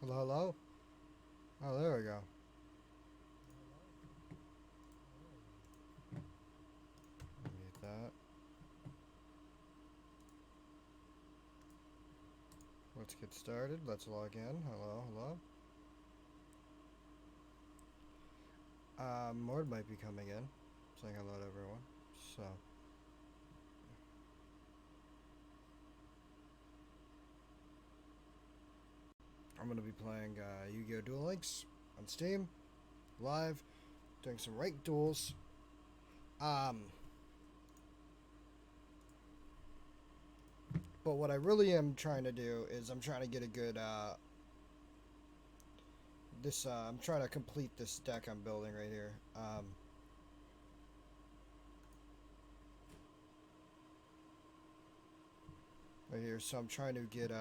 Hello, hello? Oh, there we go. Mute that. Let's get started. Let's log in. Hello, hello. Mord might be coming in. Saying hello to everyone. So. I'm going to be playing Yu-Gi-Oh! Duel Links on Steam. Live. Doing some ranked duels. But what I really am trying to do is I'm trying to get a good, I'm trying to complete this deck I'm building right here. Right here, so I'm trying to get,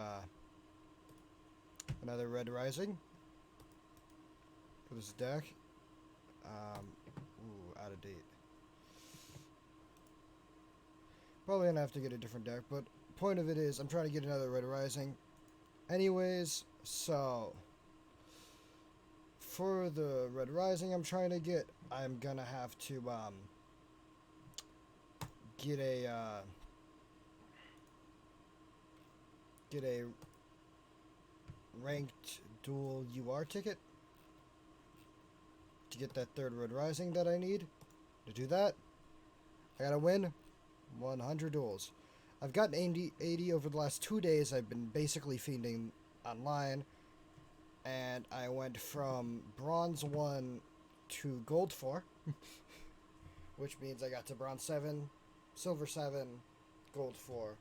another Red Rising for this deck. Out of date. Probably gonna have to get a different deck, but point of it is I'm trying to get another Red Rising. Anyways, so for the Red Rising I'm trying to get, I'm gonna have to get a ranked dual UR ticket to get that third Red Rising that I need. To do that, I gotta win 100 duels. I've gotten 80 over the last 2 days. I've been basically fiending online, and I went from Bronze 1 to Gold 4, which means I got to Bronze 7, Silver 7, Gold 4.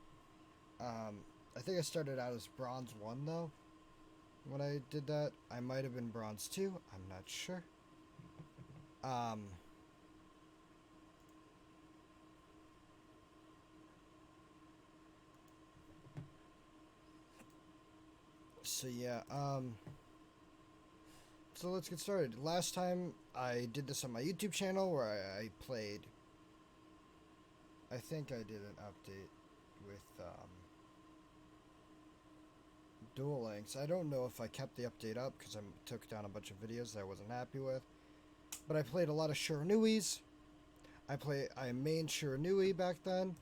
I think I started out as Bronze 1, though, when I did that. I might have been Bronze 2, I'm not sure. So yeah, so let's get started. Last time I did this on my YouTube channel where I played, I think I did an update with, Duel Links. I don't know if I kept the update up because I took down a bunch of videos that I wasn't happy with. But I played a lot of Shiranuis. I mained Shiranui back then.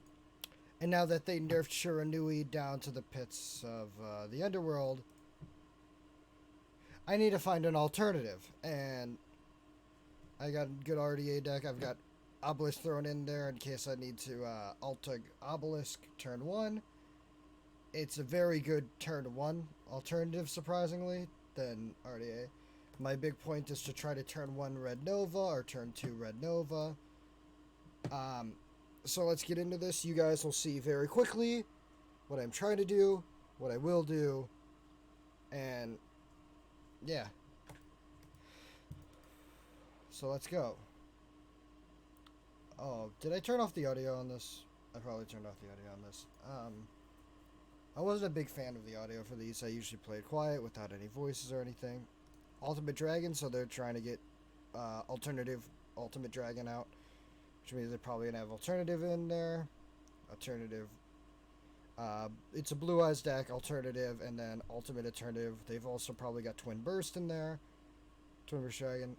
And now that they nerfed Shiranui down to the pits of the underworld, I need to find an alternative. And I got a good RDA deck. I've got Obelisk thrown in there in case I need to Alta Obelisk turn 1. It's a very good turn 1 alternative, surprisingly, than RDA. My big point is to try to turn 1 Red Nova or turn 2 Red Nova. So let's get into this. You guys will see very quickly what I'm trying to do, what I will do, and yeah. So let's go. Oh, did I turn off the audio on this? I probably turned off the audio on this. I wasn't a big fan of the audio for these. I usually play it quiet without any voices or anything. Ultimate Dragon, so they're trying to get alternative Ultimate Dragon out, which means they're probably going to have alternative in there. Alternative. It's a Blue Eyes deck, alternative, and then Ultimate Alternative. They've also probably got Twin Burst in there. Twin Burst Dragon.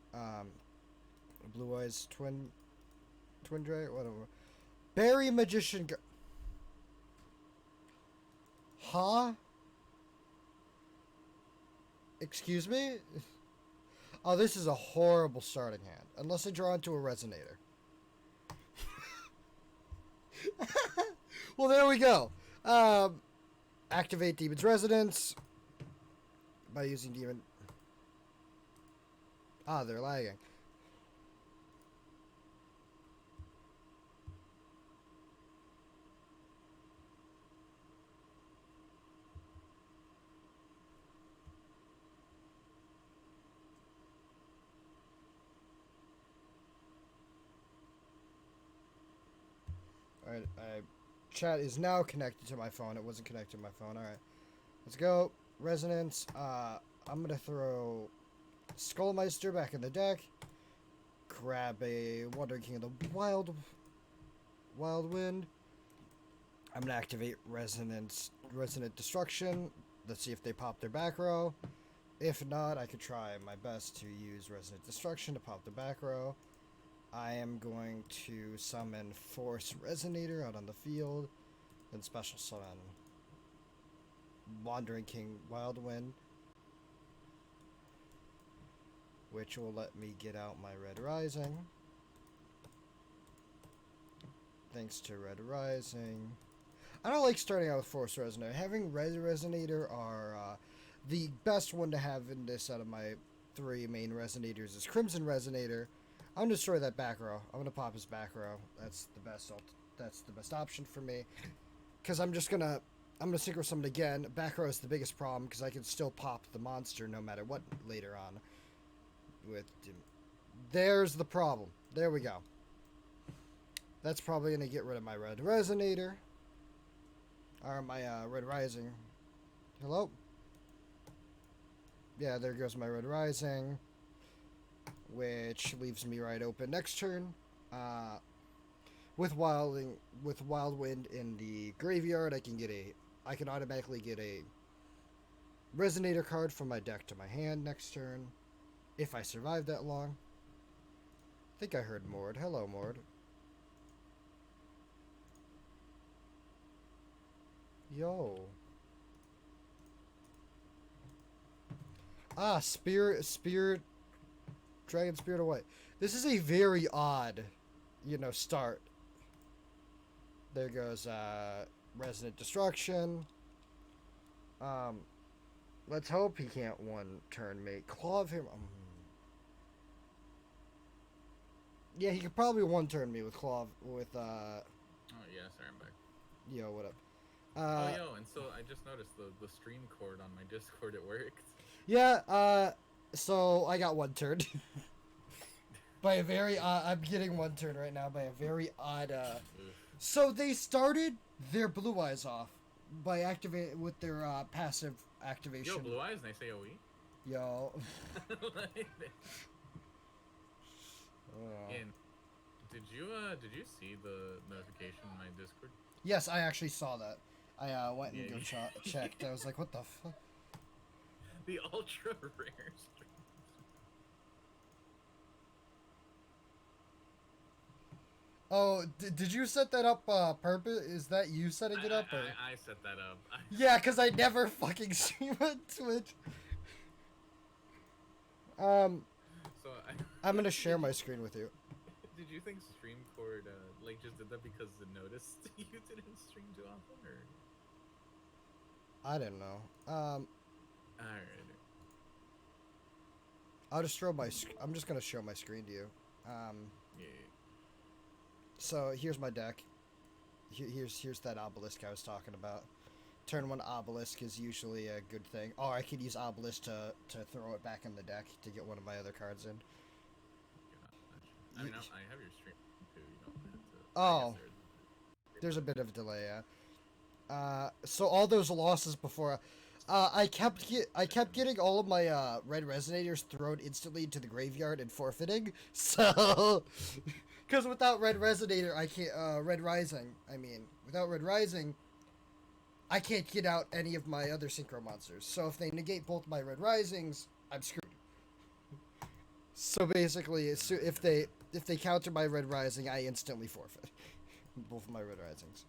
Blue Eyes Twin Dragon, whatever. Berry Magician. Huh? Excuse me? Oh, this is a horrible starting hand. Unless I draw into a Resonator. Well, there we go. Activate Demon's Resonance by using Demon. Ah, they're lagging. Alright, chat is now connected to my phone. It wasn't connected to my phone. Alright, let's go. Resonance. I'm going to throw Skullmeister back in the deck. Grab a Wandering King of the Wild Wind. I'm going to activate Resonant Destruction. Let's see if they pop their back row. If not, I could try my best to use Resonant Destruction to pop the back row. I am going to summon Force Resonator out on the field, and special summon Wandering King Wildwind, which will let me get out my Red Rising. Thanks to Red Rising. I don't like starting out with Force Resonator. Having Red Resonator are the best one to have in this out of my 3 main Resonators is Crimson Resonator. I'm gonna destroy that back row. I'm gonna pop his back row. That's the best option for me. Cause I'm gonna synchro summon again. Back row is the biggest problem because I can still pop the monster no matter what later on. There's the problem. There we go. That's probably gonna get rid of my Red Resonator. Or my Red Rising. Hello? Yeah, there goes my Red Rising. Which leaves me right open next turn. With Wildwind in the graveyard, I can automatically get a Resonator card from my deck to my hand next turn. If I survive that long. I think I heard Mord. Hello, Mord. Yo. Spirit, Dragon Spirit away. This is a very odd, start. There goes, Resonant Destruction. Let's hope he can't one-turn make Claw of him. Yeah, he could probably one-turn me with Claw with, Oh, yeah, sorry, I'm back. Yo, what up? And so I just noticed the stream cord on my Discord, it worked. Yeah, so I got one turn. By a very I'm getting one turn right now by a very odd, So they started their Blue Eyes off by activate with their, passive activation. Yo, Blue Eyes, nice AoE. Yo. And did you see the notification in my Discord? Yes, I actually saw that. I went and checked. I was like, what the fuck? The ultra rare stream. Oh, did you set that up purpose? Is that you setting it up? Or? I set that up. Yeah, because I never fucking stream on Twitch. I'm gonna share my screen with you. Did you think StreamCord just did that because it noticed you didn't stream too often, or? I don't know. Alright. I'll just I'm just gonna show my screen to you. Yeah. So here's my deck. Here's that obelisk I was talking about. Turn 1 obelisk is usually a good thing. Or I could use obelisk to throw it back in the deck to get one of my other cards in. I mean, I have your stream too. You don't have to. Oh, there's a bit of a delay. Yeah. So all those losses before, I kept getting all of my Red Resonators thrown instantly into the graveyard and forfeiting. So, because without Red Resonator, I can't. Red Rising. I mean, without Red Rising, I can't get out any of my other synchro monsters. So if they negate both my Red Risings, I'm screwed. So basically, if they counter my Red Rising, I instantly forfeit both of my Red Risings.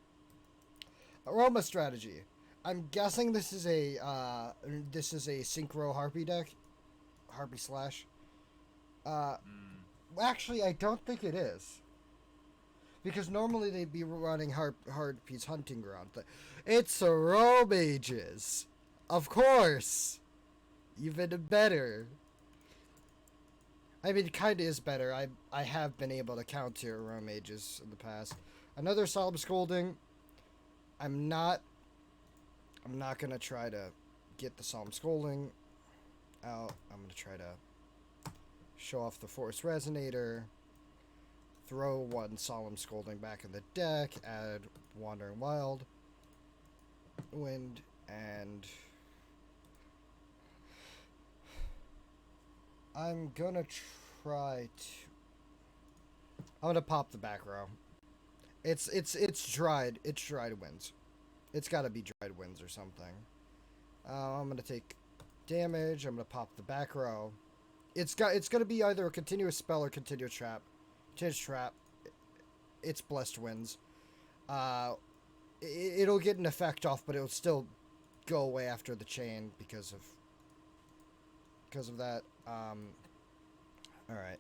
Aroma strategy. I'm guessing this is a synchro Harpy deck, Harpy slash. Actually, I don't think it is. Because normally they'd be running Harpy's Hunting Ground. It's a Row Mages. Of course. Even better. I mean, it kind of is better. I have been able to counter Row Mages in the past. Another Solemn Scolding. I'm not gonna try to get the Solemn Scolding out. I'm gonna try to show off the Force Resonator. Throw 1 Solemn Scolding back in the deck. Add Wandering Wild Wind, and I'm gonna pop the back row. It's dried. It's dried winds. It's gotta be dried winds or something. I'm gonna take damage. I'm gonna pop the back row. It's gonna be either a continuous spell or continuous trap. Continuous trap. It's blessed winds. It'll get an effect off, but it'll still go away after the chain because of that. All right.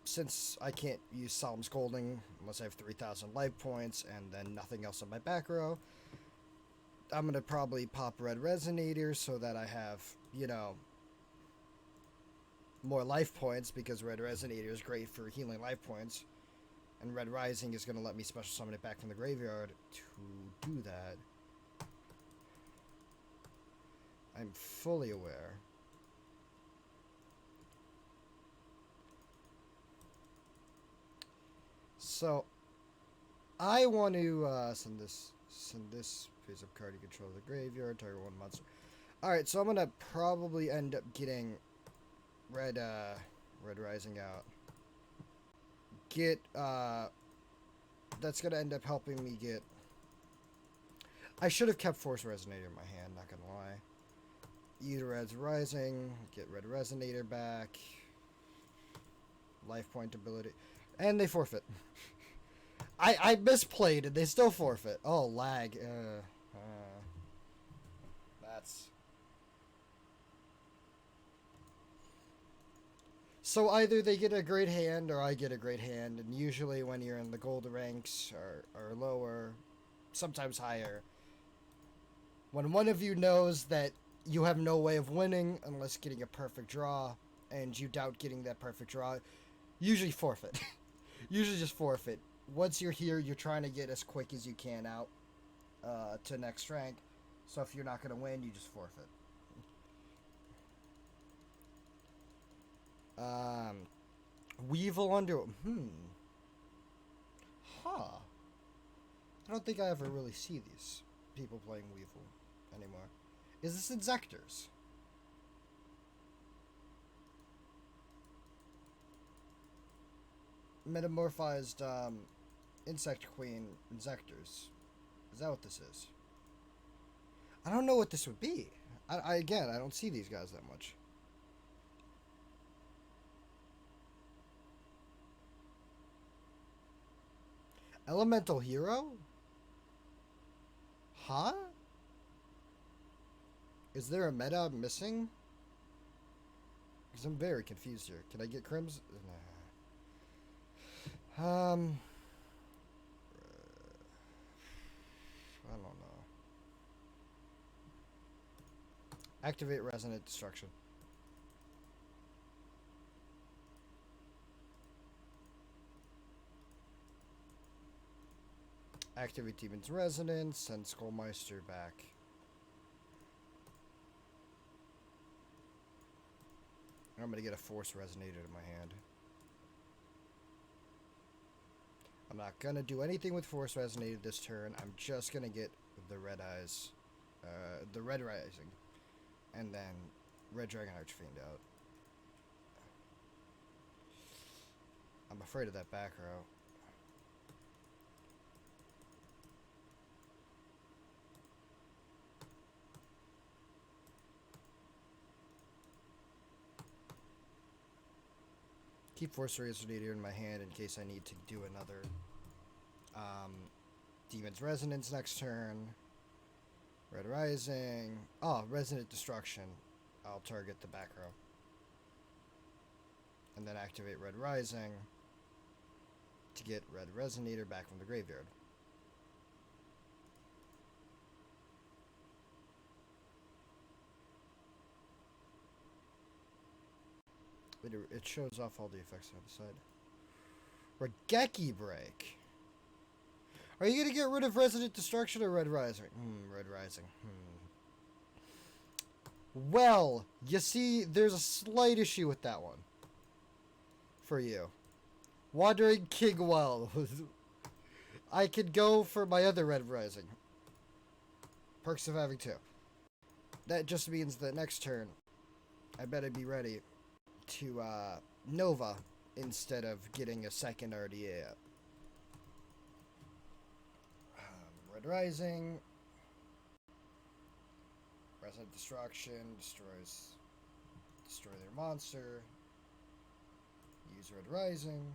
Since I can't use Solemn Scolding unless I have 3,000 life points and then nothing else on my back row, I'm gonna probably pop Red Resonator so that I have, you know, more life points, because Red Resonator is great for healing life points, and Red Rising is gonna let me special summon it back from the graveyard to do that. I'm fully aware. So, I want to send this piece of card you control the graveyard, target one monster. Alright, so I'm gonna probably end up getting Red Rising out. That's gonna end up helping me get... I should have kept Force Resonator in my hand, not gonna lie. Use Red Rising, get Red Resonator back. Life point ability. And they forfeit. I misplayed and they still forfeit. Oh, lag. That's... So either they get a great hand or I get a great hand, and usually when you're in the gold ranks or lower, sometimes higher, when one of you knows that you have no way of winning unless getting a perfect draw, and you doubt getting that perfect draw, usually forfeit. Usually just forfeit. Once you're here, you're trying to get as quick as you can out to next rank, so if you're not going to win, you just forfeit. Weevil under... Huh. I don't think I ever really see these people playing Weevil anymore. Is this Insectors? Metamorphized, Insect Queen Insectors. Is that what this is? I don't know what this would be. Again, I don't see these guys that much. Elemental Hero? Huh? Is there a meta I'm missing? Because I'm very confused here. Can I get Crimson? Nah. I don't know. Activate Resonant Destruction. Activate Demon's Resonance, send Skullmeister back. I'm gonna get a Force Resonator in my hand. I'm not gonna do anything with Force Resonator this turn. I'm just gonna get the Red Eyes, the Red Rising, and then Red Dragon Archfiend out. I'm afraid of that back row. Keep Force Resonator in my hand in case I need to do another Demon's Resonance next turn. Red Rising. Oh, Resonant Destruction. I'll target the back row. And then activate Red Rising to get Red Resonator back from the graveyard. It shows off all the effects on the side. Regeki Break. Are you gonna get rid of Resonant Destruction or Red Rising? Red Rising. Well, you see, there's a slight issue with that one. For you. Wandering Kingwell. I could go for my other Red Rising. Perks of having two. That just means that next turn, I better be ready to Nova instead of getting a second RDA up. Red Rising. Resonant Destruction destroy their monster. Use Red Rising.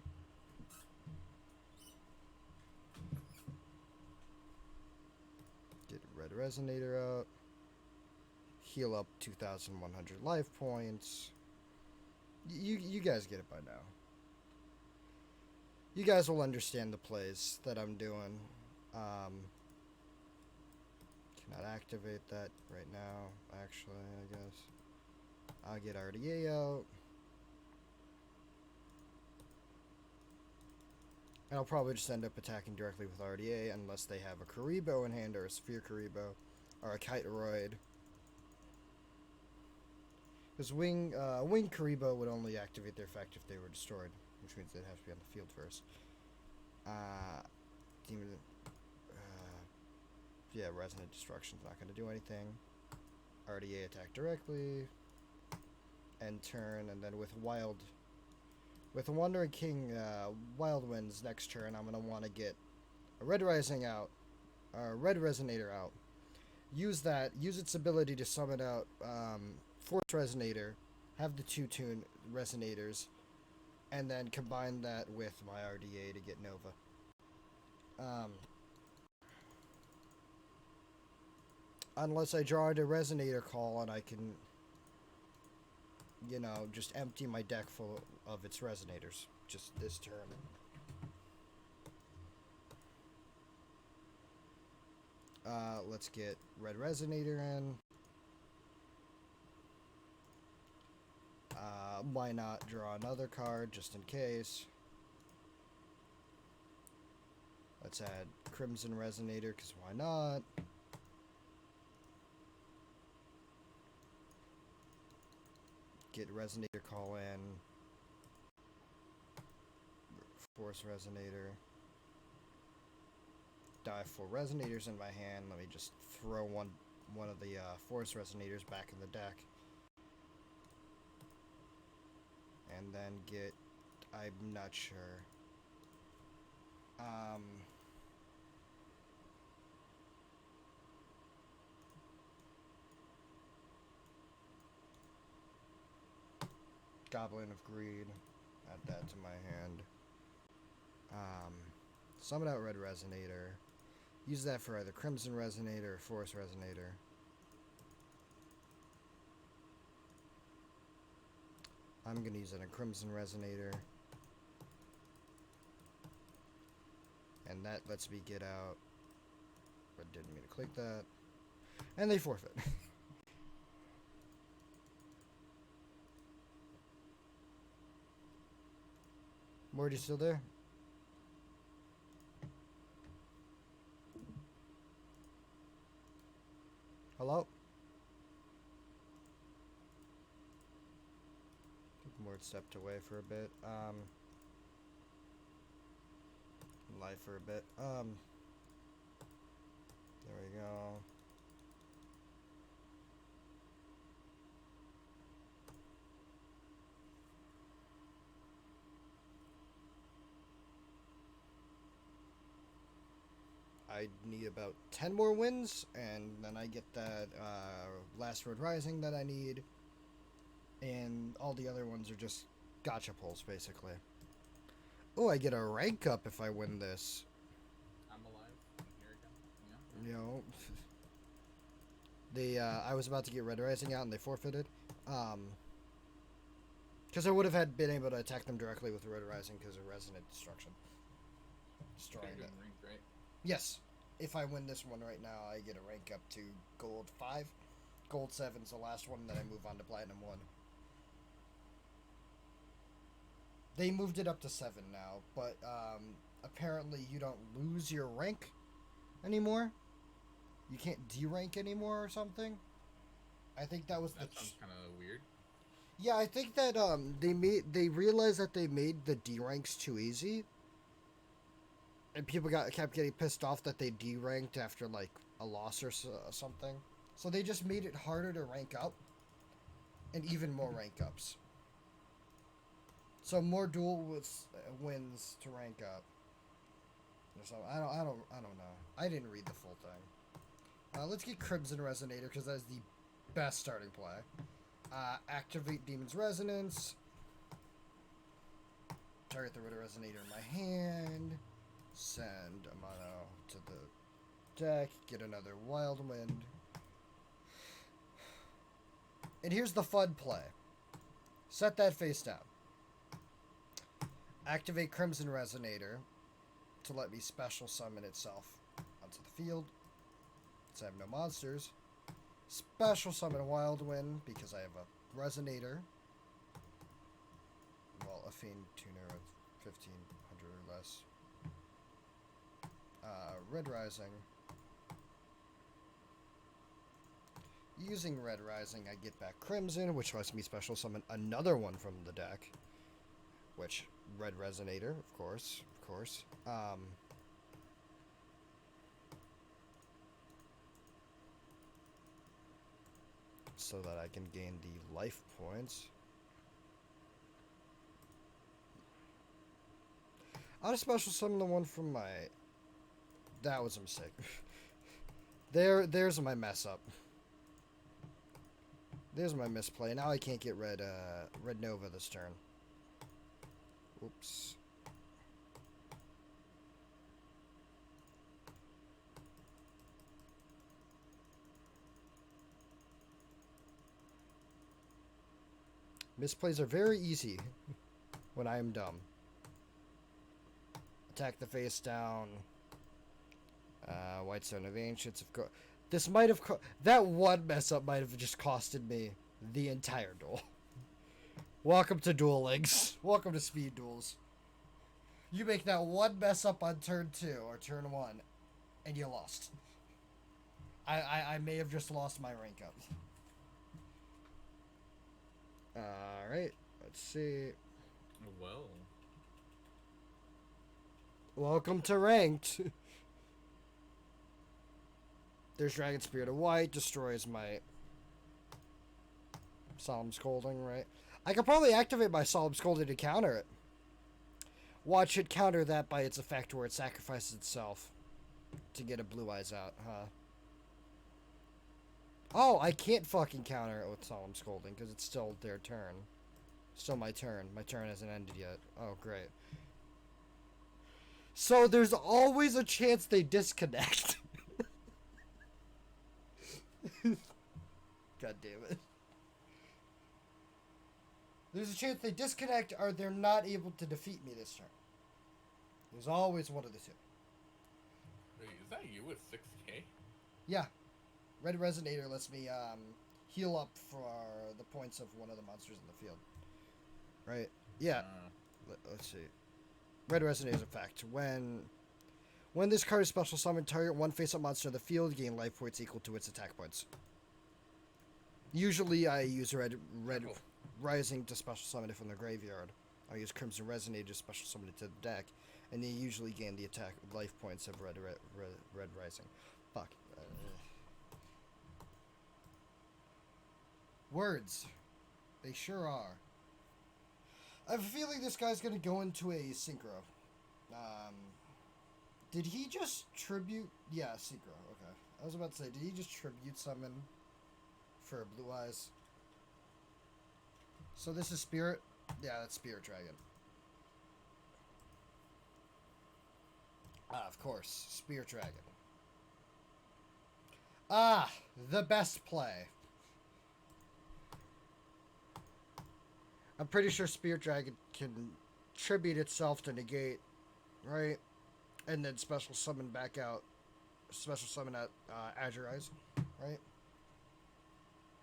Get Red Resonator out. Heal up 2,100 life points. You guys get it by now. You guys will understand the plays that I'm doing. Cannot activate that right now, actually, I guess. I'll get RDA out. And I'll probably just end up attacking directly with RDA unless they have a Karibo in hand or a Sphere Karibo or a Kiteroid. Because Wing Karibo would only activate their effect if they were destroyed, which means they'd have to be on the field first. Demon. Yeah, Resonant Destruction's not going to do anything. RDA attack directly. End turn, and then with Wandering King Wild Winds next turn, I'm going to want to get a Red Rising out, or Red Resonator out. Use its ability to summon out Force Resonator, have the 2-tune Resonators, and then combine that with my RDA to get Nova. Unless I draw into Resonator Call and I can, you know, just empty my deck full of its Resonators just this turn. Let's get Red Resonator in. Why not draw another card just in case? Let's add Crimson Resonator, because why not? Get Resonator Call in. Force Resonator. Die 4 Resonators in my hand. Let me just throw one of the Force Resonators back in the deck. And then get... I'm not sure. Goblin of Greed. Add that to my hand. Summon out Red Resonator. Use that for either Crimson Resonator or Force Resonator. I'm going to use it on Crimson Resonator. And that lets me get out. But didn't mean to click that. And they forfeit. Morty still there? Hello? I think Mort stepped away for a bit. Live for a bit. There we go. I need about 10 more wins, and then I get that last Red Rising that I need. And all the other ones are just gotcha pulls, basically. Oh, I get a rank up if I win this. I'm alive. Here again. Yeah. You know, I was about to get Red Rising out, and they forfeited. Because I would have been able to attack them directly with the Red Rising because of Resonant Destruction. Destroying it. Rank, right? Yes. If I win this one right now, I get a rank up to Gold 5. Gold 7 is the last one, then I move on to Platinum 1. They moved it up to 7 now, but apparently you don't lose your rank anymore. You can't D-rank anymore or something. I think that was that sounds kind of weird. Yeah, I think that they realized that they made the D ranks too easy. And people kept getting pissed off that they D-ranked after, like, a loss or something. So they just made it harder to rank up. And even more rank ups. So more duel wins to rank up. Or something. I don't know. I didn't read the full thing. Let's get Crimson Resonator, because that is the Best starting play. Activate Demon's Resonance. Target the Red Resonator in my hand. Send a mono to the deck. Get another Wild Wind. And here's the fun play. Set that face down. Activate Crimson Resonator to let me special summon itself onto the field. Since I have no monsters. Special summon Wild Wind because I have a Resonator. Well, a Fiend Tuner of 1500 or less. Red Rising. Using Red Rising, I get back Crimson, which lets me special summon another one from the deck. Which, Red Resonator, of course. So that I can gain the life points. I'll just special summon the one from my... That was a mistake. There's my mess up. There's my misplay. Now I can't get Red Nova this turn. Oops. Misplays are very easy when I am dumb. Attack the face down. Whitestone of Ancients. This might have... That one mess up might have just costed me the entire duel. Welcome to Duel Links. Welcome to Speed Duels. You make that one mess up on turn 2 or turn 1, and you lost. I may have just lost my rank up. Alright, let's see. Well. Welcome to Ranked. There's Dragon Spirit of White, destroys my Solemn Scolding, right? I could probably activate my Solemn Scolding to counter it. Watch it counter that by its effect where it sacrifices itself to get a Blue Eyes out, huh? Oh, I can't fucking counter it with Solemn Scolding because it's still their turn. Still my turn. My turn hasn't ended yet. Oh, great. So there's always a chance they disconnect. God damn it. There's a chance they disconnect or they're not able to defeat me this turn. There's always one of the two. Wait, is that you with 6k? Yeah. Red Resonator lets me heal up for the points of one of the monsters in the field. Right? Yeah. Let's see. Red Resonator's effect. When this card is special summoned, target one face-up monster in the field, gain life points equal to its attack points. Usually I use Red Rising to special summon it from the graveyard. I use Crimson Resonator to special summon it to the deck, and they usually gain the attack life points of Red Rising. Fuck. Words. They sure are. I have a feeling this guy's gonna go into a synchro. Did he just tribute? Yeah, synchro. Okay. I was about to say, did he just tribute summon for Blue Eyes? So this is Spirit? Yeah, that's Spirit Dragon. Ah, of course. Spirit Dragon. Ah, the best play. I'm pretty sure Spirit Dragon can tribute itself to negate, right? And then special summon back out. Special summon out Azure Eyes, right?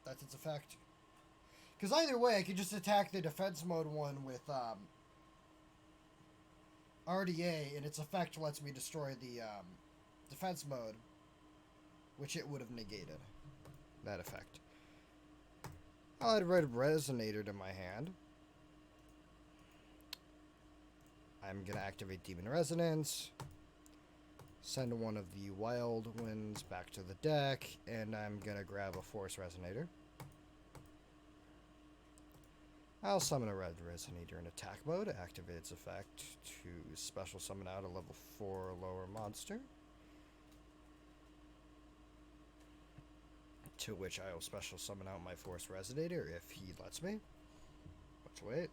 That's its effect. Because either way, I could just attack the defense mode one with RDA, and its effect lets me destroy the defense mode, which it would have negated. That effect. I'll add Red Resonator to my hand. I'm going to activate Demon Resonance. Send one of the Wild Winds back to the deck. And I'm going to grab a Force Resonator. I'll summon a Red Resonator in attack mode. Activate its effect to special summon out a level 4 or lower monster. To which I will special summon out my Force Resonator if he lets me. Let's wait.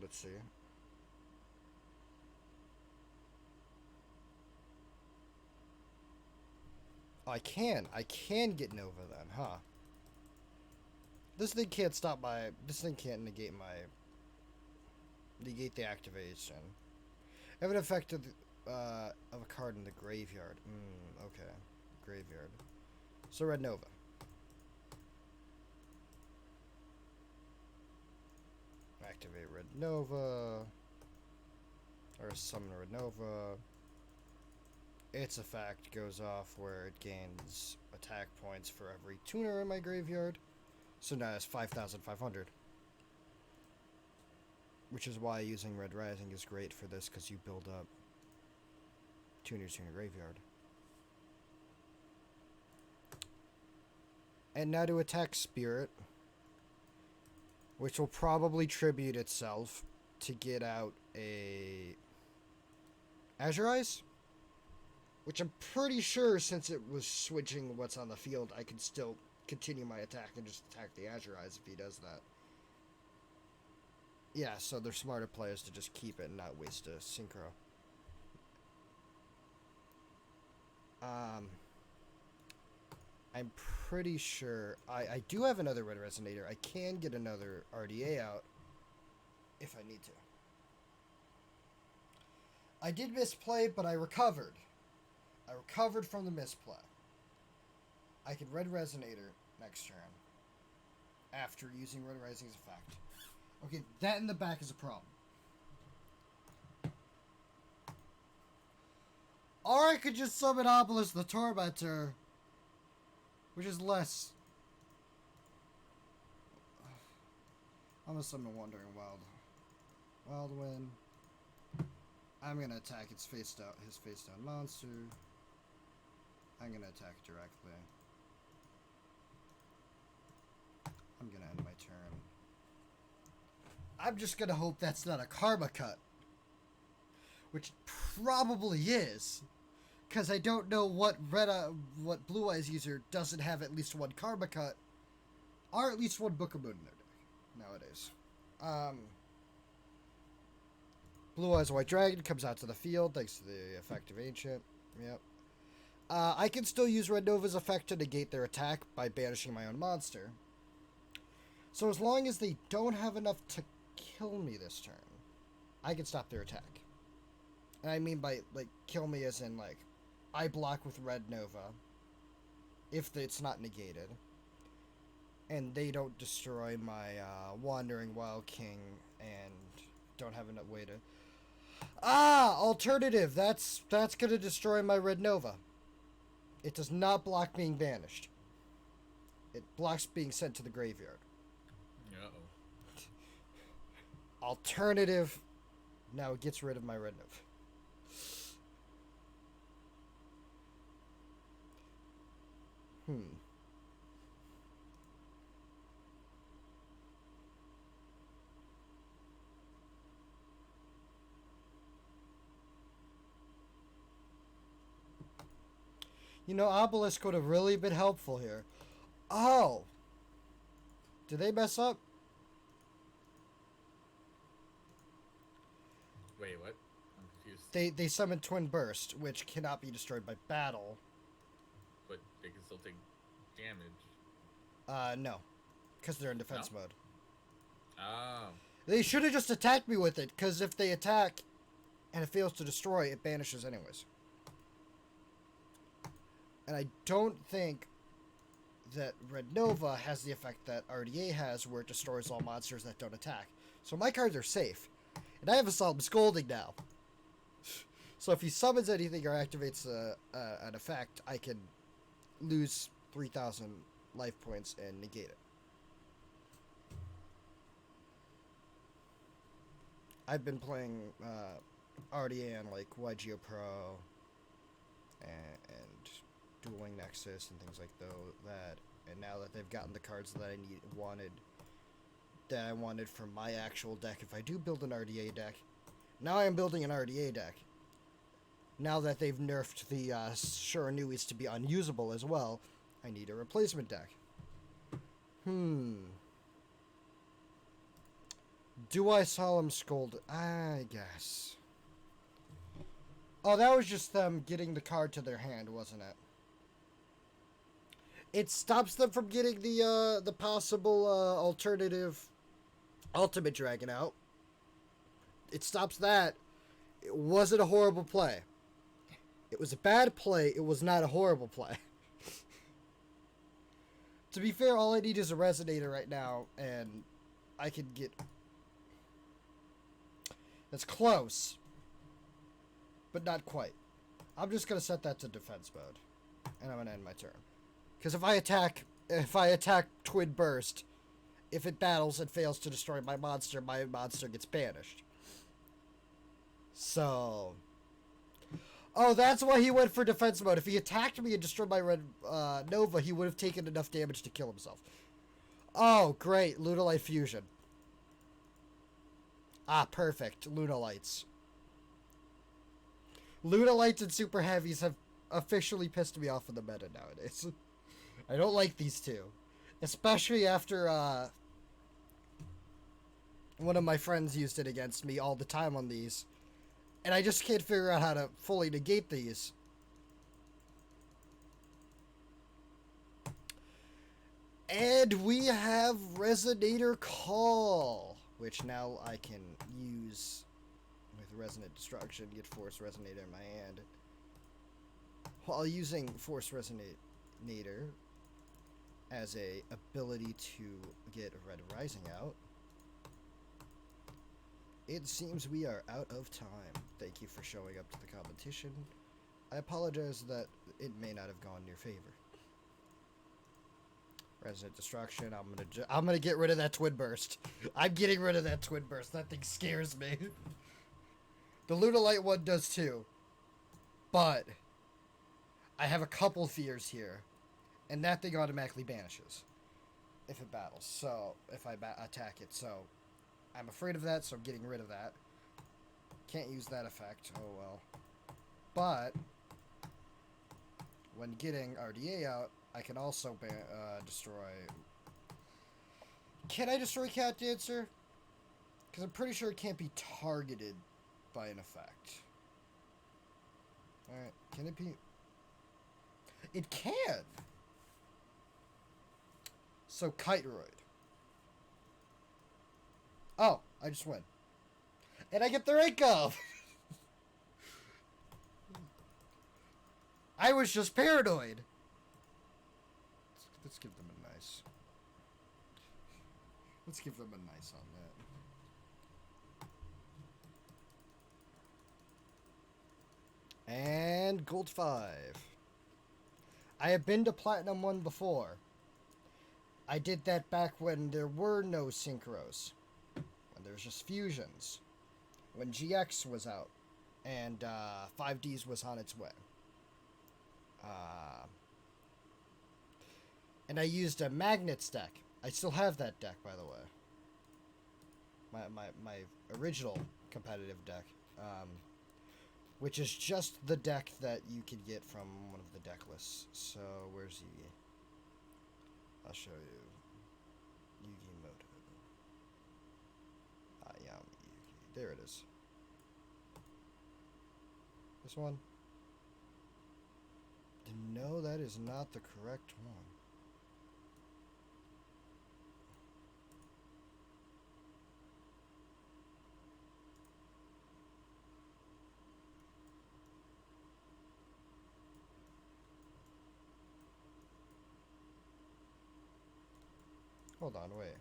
Let's see. Oh, I can get Nova then, huh? This thing can't stop my... This thing can't negate my... Negate the activation. Have an effect of a card in the graveyard. Okay. Graveyard. So Red Nova. Activate Red Nova. Or summon Red Nova. Its effect goes off where it gains attack points for every tuner in my graveyard. So now it's 5,500. Which is why using Red Rising is great for this, because you build up tuners in your graveyard. And now to attack Spirit, which will probably tribute itself to get out a Azure Eyes, which I'm pretty sure, since it was switching what's on the field, I can still continue my attack and just attack the Azure Eyes if he does that. Yeah, so they're smarter players to just keep it and not waste a synchro. I'm pretty sure I do have another Red Resonator. I can get another RDA out if I need to. I did misplay, but I recovered. I recovered from the misplay. I can Red Resonator next turn after using Red Rising's effect. Okay, that in the back is a problem. Or I could just summon Obelisk the Tormentor, which is less. I'm gonna summon Wandering Wild Wind. I'm gonna attack his face down monster. I'm gonna attack it directly. I'm gonna end my turn. I'm just gonna hope that's not a Karma Cut. Which probably is. Because I don't know what Blue Eyes user doesn't have at least one Karma Cut. Or at least one Book of Moon in their deck nowadays. Blue Eyes White Dragon comes out to the field thanks to the effect of Ancient. Yep. I can still use Red Nova's effect to negate their attack by banishing my own monster. So as long as they don't have enough to kill me this turn, I can stop their attack. And I mean by, like, kill me as in, like, I block with Red Nova if it's not negated. And they don't destroy my Wandering Wild King and don't have enough way to... Alternative! That's gonna destroy my Red Nova. It does not block being banished. It blocks being sent to the graveyard. Uh-oh. Alternative. Now it gets rid of my Red Nova. You know, Obelisk would have really been helpful here. Oh! Did they mess up? Wait, what? I'm confused. They summoned Twin Burst, which cannot be destroyed by battle. But they can still take damage. No. Because they're in defense mode. Oh. They should have just attacked me with it, because if they attack and it fails to destroy, it banishes anyways. And I don't think that Red Nova has the effect that RDA has, where it destroys all monsters that don't attack. So my cards are safe. And I have a Solemn Scolding now. So if he summons anything or activates an effect, I can lose 3,000 life points and negate it. I've been playing RDA on like YGO Pro and Dueling Nexus and things like that. And now that they've gotten the cards that I wanted from my actual deck, if I do build an RDA deck, now I am building an RDA deck. now that they've nerfed the Shuranuis to be unusable as well, I need a replacement deck. Do I Solemn Scold? I guess. Oh, that was just them getting the card to their hand, wasn't it? It stops them from getting the possible alternative Ultimate Dragon out. It stops that. It wasn't a horrible play. It was a bad play. It was not a horrible play. To be fair, all I need is a Resonator right now, and I can get... That's close. But not quite. I'm just going to set that to defense mode. And I'm going to end my turn. Because if I attack Twin Burst, if it battles and fails to destroy my monster gets banished. So... Oh, that's why he went for defense mode. If he attacked me and destroyed my red Nova, he would have taken enough damage to kill himself. Oh, great. Lunalight Fusion. Ah, perfect. Lunalights. Lunalights and Super Heavies have officially pissed me off in the meta nowadays. I don't like these two. Especially after one of my friends used it against me all the time on these. And I just can't figure out how to fully negate these. And we have Resonator Call, which now I can use with Resonant Destruction, get Force Resonator in my hand. While using Force Resonator as a ability to get Red Rising out. It seems we are out of time. Thank you for showing up to the competition. I apologize that it may not have gone in your favor. Resonant Destruction. I'm gonna get rid of that Twin Burst. I'm getting rid of that Twin Burst. That thing scares me. The Lunalight one does too. But I have a couple fears here, and that thing automatically banishes if it battles. So if I attack it, so. I'm afraid of that, so I'm getting rid of that. Can't use that effect. Oh well. But when getting RDA out, I can also destroy... Can I destroy Cat Dancer? Because I'm pretty sure it can't be targeted by an effect. Alright, can it be... It can! So, Kiteroid. Oh, I just win. And I get the rank up! I was just paranoid! Let's give them a nice... Let's give them a nice on that. And Gold 5. I have been to Platinum 1 before. I did that back when there were no Synchros. When there was just Fusions. When GX was out. And 5Ds was on its way. And I used a Magnets deck. I still have that deck, by the way. My original competitive deck. Which is just the deck that you could get from one of the deck lists. So, where's Yugi? I'll show you. Yugi Moto. Yeah, Yugi. There it is. This one? No, that is not the correct one. Hold on, wait.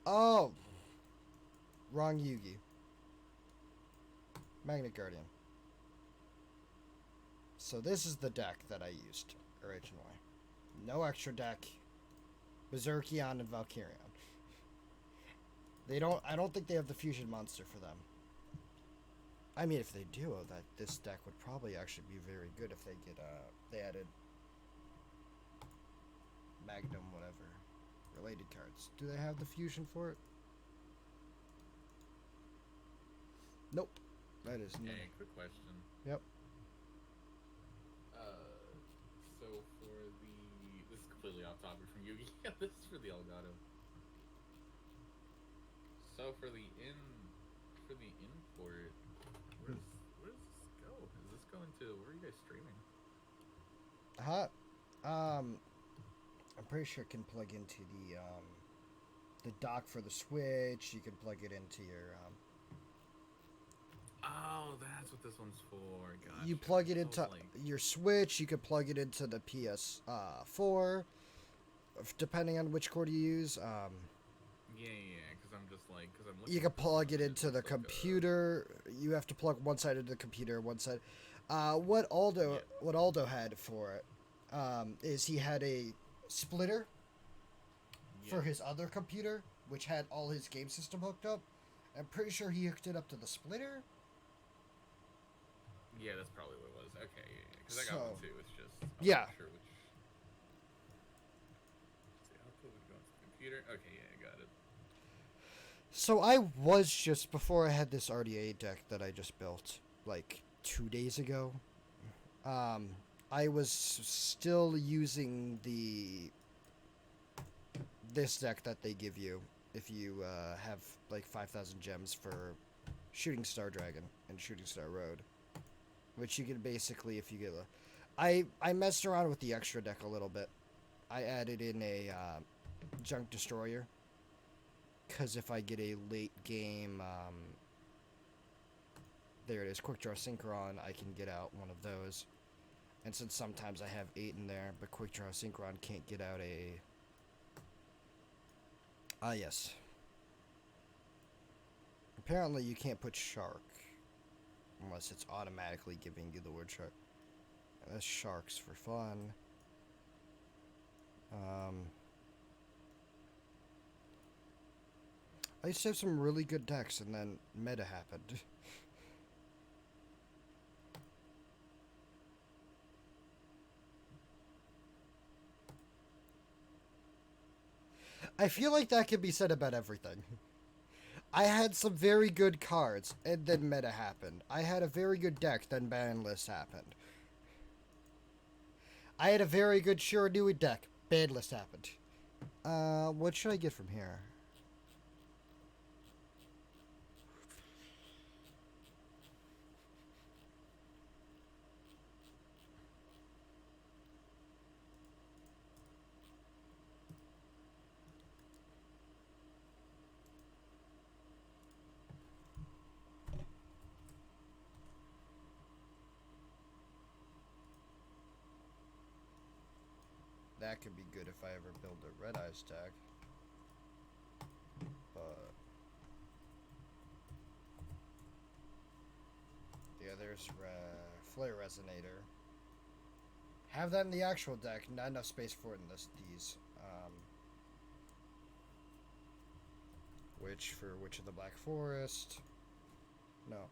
Oh! Wrong Yugi. Magnet Guardian. So this is the deck that I used originally. No extra deck. Berserkion and Valkyrion. I don't think they have the fusion monster for them. I mean, if they do, this deck would probably actually be very good if they get, they added Magnum, whatever. Related cards. Do they have the fusion for it? Nope. That is no. Hey, quick question. Yep. completely off topic from Yu-Gi-Oh. This is for the Elgato. So for the import, where does this go? Is this going to where are you guys streaming? I'm pretty sure it can plug into the dock for the Switch. You can plug it into your Oh, that's what this one's for. Gotcha. You plug it into like... your Switch. You could plug it into the PS4, depending on which cord you use. Yeah, because I'm just like, because I'm looking. You can plug it into the computer. You have to plug one side into the computer, one side. What Aldo had for it is he had a splitter for his other computer, which had all his game system hooked up. I'm pretty sure he hooked it up to the splitter. Yeah, that's probably what it was. Okay, yeah, because I got one too. It's just I'm yeah. not sure which. Let's see, output would go into the computer. Okay, yeah, I got it. So I was just before I had this RDA deck that I just built like 2 days ago. I was still using this deck that they give you if you have like 5,000 gems for Shooting Star Dragon and Shooting Star Road, which you can basically, if you get I messed around with the extra deck a little bit. I added in a Junk Destroyer, because if I get a late game there it is, Quick Draw Synchron, I can get out one of those. And since sometimes I have 8 in there, but Quick Draw Synchron can't get out a... yes. Apparently you can't put Shark, unless it's automatically giving you the word Shark. And that's Sharks for fun. I used to have some really good decks, and then meta happened. I feel like that could be said about everything. I had some very good cards, and then meta happened. I had a very good deck, then ban list happened. I had a very good Shiranui deck, ban list happened. What should I get from here? That could be good if I ever build a Red Eyes deck. But the other's Flare Resonator. Have that in the actual deck. Not enough space for it in these. Witch of the Black Forest. No.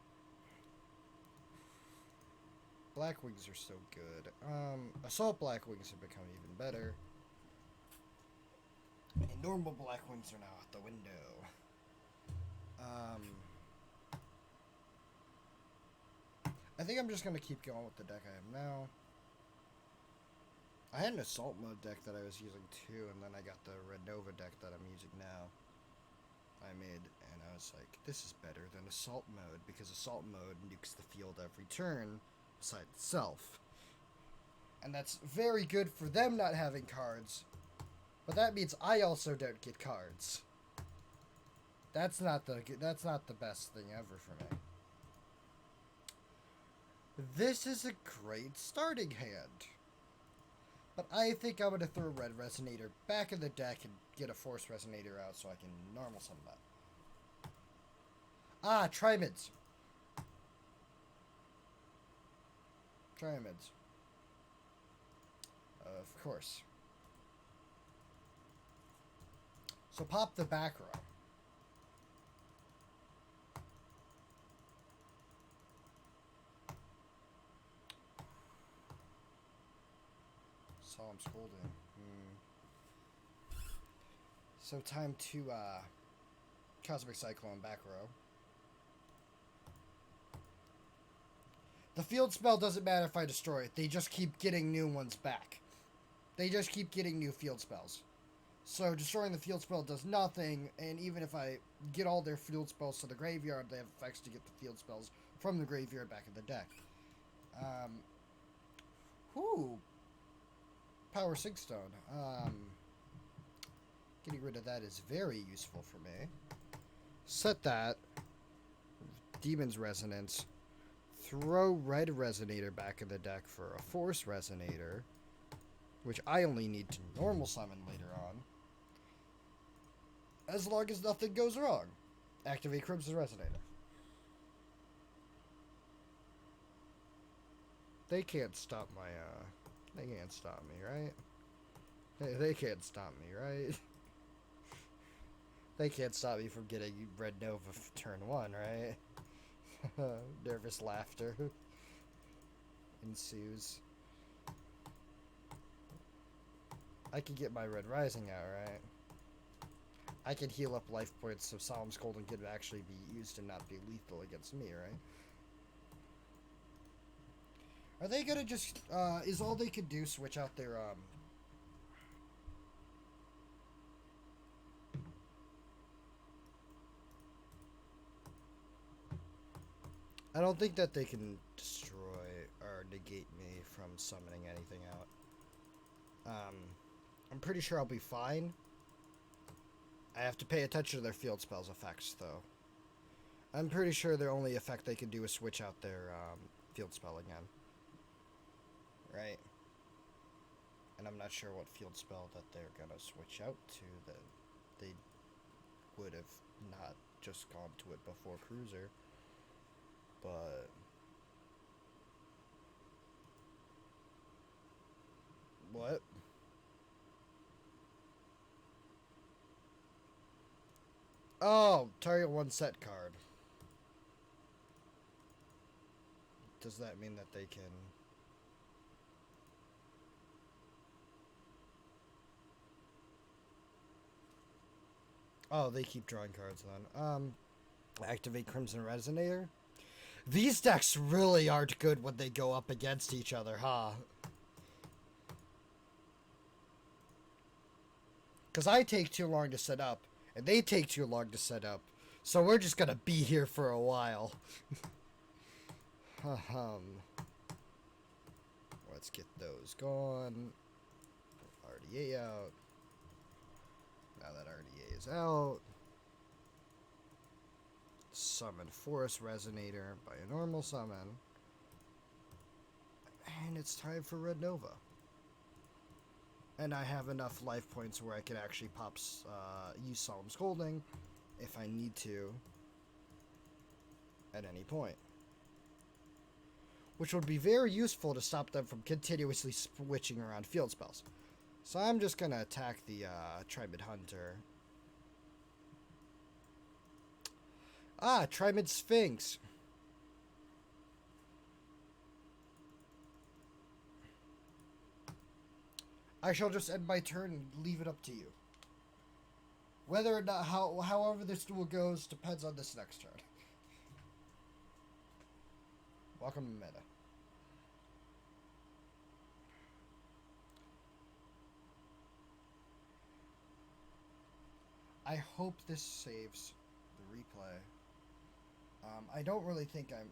Blackwings are so good. Assault Blackwings have become even better. And normal Blackwings are now out the window. I think I'm just gonna keep going with the deck I have now. I had an Assault Mode deck that I was using too, and then I got the Red Nova deck that I'm using now. I made, and I was like, this is better than Assault Mode, because Assault Mode nukes the field every turn beside itself. And that's very good for them not having cards, but that means I also don't get cards. That's not the best thing ever for me. This is a great starting hand. But I think I'm going to throw Red Resonator back in the deck and get a Force Resonator out so I can normal summon that. Ah, Trimids. Trimids. Of course. So pop the back row. Solemn Scolding. So time to Cosmic Cyclone back row. The field spell doesn't matter if I destroy it. They just keep getting new ones back. they just keep getting new field spells. So destroying the field spell does nothing, and even if I get all their field spells to the graveyard, they have effects to get the field spells from the graveyard back in the deck. Power Sigstone. Getting rid of that is very useful for me. Set that. Demon's Resonance. Throw Red Resonator back in the deck for a Force Resonator, which I only need to normal summon later on. As long as nothing goes wrong. Activate Crimson Resonator. They can't stop my, they can't stop me, right? They can't stop me, right? They can't stop me from getting Red Nova turn 1, right? Nervous laughter ensues. I could get my Red Rising out, right? I could heal up life points so Solemn's Golden could actually be used and not be lethal against me, right? Are they gonna just, is all they could do switch out their, I don't think that they can destroy or negate me from summoning anything out. I'm pretty sure I'll be fine. I have to pay attention to their field spells effects, though. I'm pretty sure their only effect they can do is switch out their, field spell again. Right? And I'm not sure what field spell that they're gonna switch out to that they would have not just gone to it before Cruiser. But what? Oh, target one set card. Does that mean that they can? Oh, they keep drawing cards then. Activate Crimson Resonator. These decks really aren't good when they go up against each other, huh? Because I take too long to set up, and they take too long to set up. So we're just gonna be here for a while. Let's get those going. RDA out. Now that RDA is out. Summon Forest Resonator by a normal summon. And it's time for Red Nova. And I have enough life points where I can actually use Solemn Scolding if I need to at any point. Which would be very useful to stop them from continuously switching around field spells. So I'm just going to attack the Trimid Hunter. Ah, Trimid Sphinx. I shall just end my turn and leave it up to you. Whether or not, however this duel goes, depends on this next turn. Welcome to meta. I hope this saves the replay. I don't really think I'm...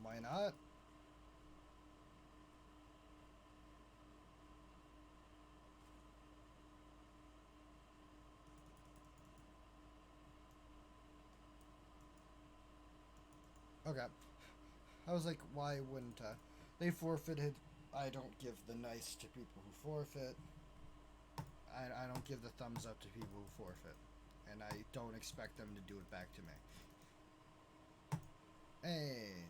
Why not? Okay. I was like, why wouldn't they forfeited. I don't give the nice to people who forfeit. I don't give the thumbs up to people who forfeit. And I don't expect them to do it back to me. Hey.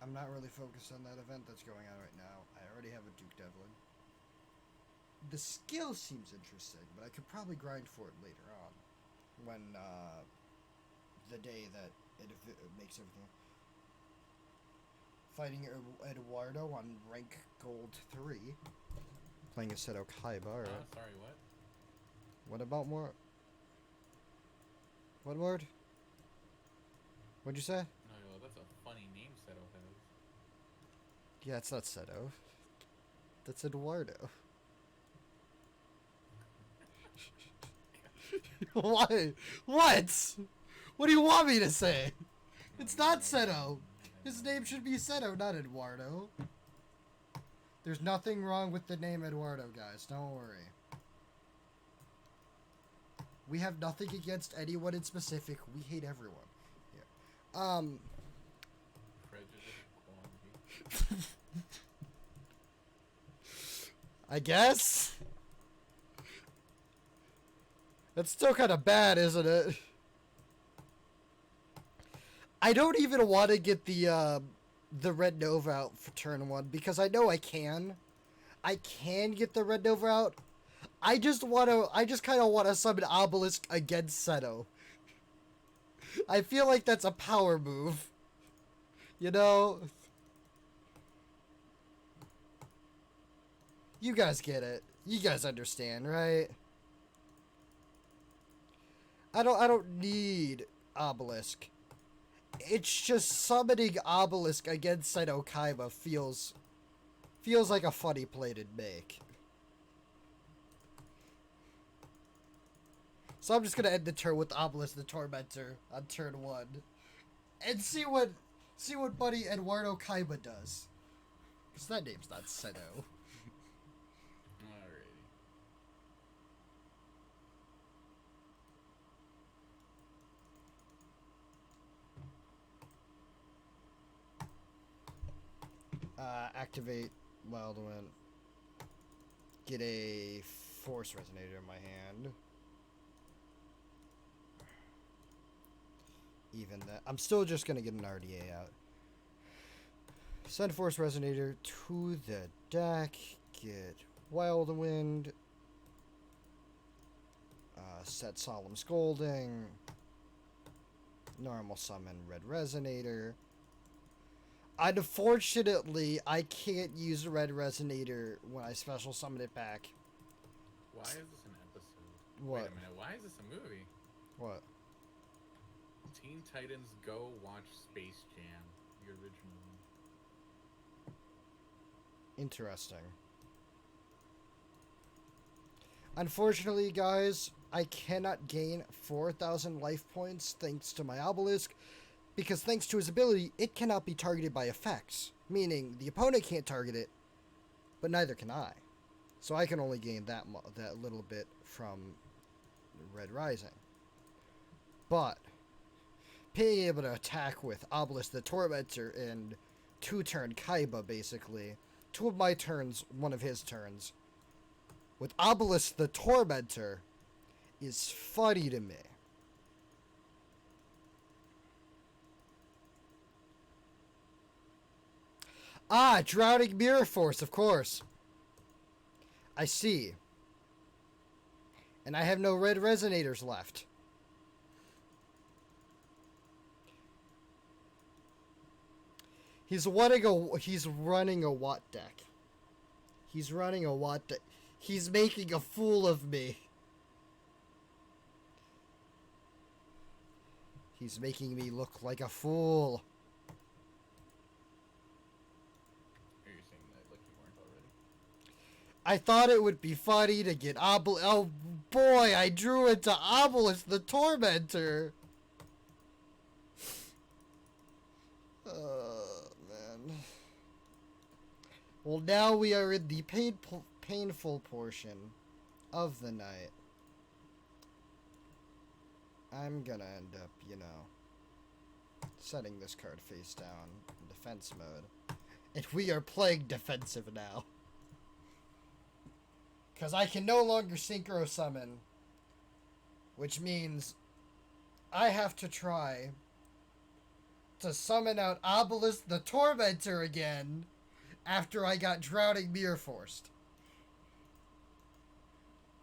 I'm not really focused on that event that's going on right now. I already have a Duke Devlin. The skill seems interesting, but I could probably grind for it later on. When, the day that it makes everything. Fighting Eduardo on rank gold 3. Playing a Seto Kaiba, right? Sorry, what? What about more? What word? What'd you say? No, yo, that's a funny name Seto has. Yeah, it's not Seto. That's Eduardo. Why? What? What do you want me to say? It's not Seto. His name should be Seto, not Eduardo. There's nothing wrong with the name Eduardo, guys. Don't worry. We have nothing against anyone in specific. We hate everyone. Yeah. Prejudice quality. I guess? That's still kind of bad, isn't it? I don't even want to get the Red Nova out for turn 1 because I know I can. I can get the Red Nova out. I just kind of want to summon Obelisk against Seto. I feel like that's a power move. You know? You guys get it. You guys understand, right? I don't need Obelisk. It's just summoning Obelisk against Seto Kaiba feels like a funny play to make. So I'm just gonna end the turn with Obelisk the Tormentor on turn 1. And see what buddy Eduardo Kaiba does. Because that name's not Seto. Activate Wild Wind. Get a Force Resonator in my hand. Even that. I'm still just going to get an RDA out. Send Force Resonator to the deck. Get Wild Wind. Set Solemn Scolding. Normal summon Red Resonator. Unfortunately, I can't use Red Resonator when I special summon it back. Why is this an episode? What? Wait a minute, why is this a movie? What? Teen Titans Go Watch Space Jam, the original one. Interesting. Unfortunately, guys, I cannot gain 4,000 life points thanks to my Obelisk, because thanks to his ability, it cannot be targeted by effects, meaning the opponent can't target it, but neither can I. So I can only gain that little bit from Red Rising. But being able to attack with Obelisk the Tormentor and 2-turn Kaiba, basically, 2 of my turns, 1 of his turns, with Obelisk the Tormentor is funny to me. Ah, Drowning Mirror Force, of course. I see. And I have no red resonators left. He's running a Watt deck. He's running a Watt deck. He's making a fool of me. He's making me look like a fool. I thought it would be funny to get Oh boy, I drew into Obelisk the Tormentor. Man. Well, now we are in the painful portion of the night. I'm gonna end up, setting this card face down in defense mode. And we are playing defensive now. Because I can no longer Synchro Summon. Which means I have to try to summon out Obelisk the Tormentor again after I got Drowning Mirror forced.